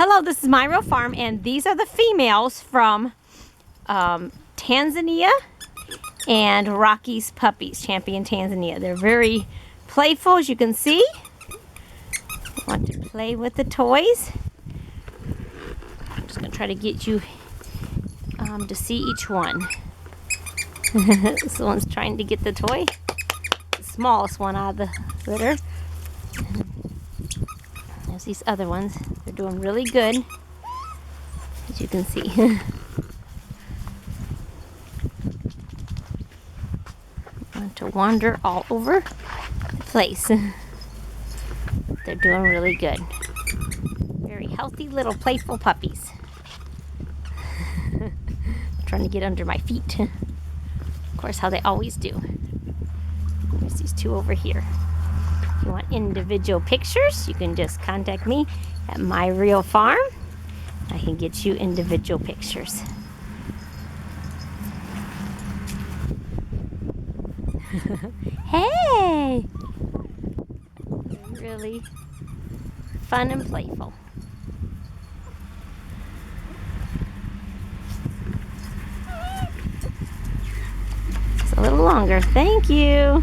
Hello, this is Myrealfarm, and these are the females from Tanzania and Rocky's Puppies, Champion Tanzania. They're very playful, as you can see. Want to play with the toys. I'm just going to try to get you to see each one. This one's trying to get the toy, the smallest one out of the litter. There's these other ones. They're doing really good, as you can see. Want to wander all over the place. They're doing really good. Very healthy little playful puppies. Trying to get under my feet. Of course, how they always do. There's these two over here. If you want individual pictures, you can just contact me at Myrealfarm. I can get you individual pictures. Hey! They're really fun and playful. It's a little longer. Thank you.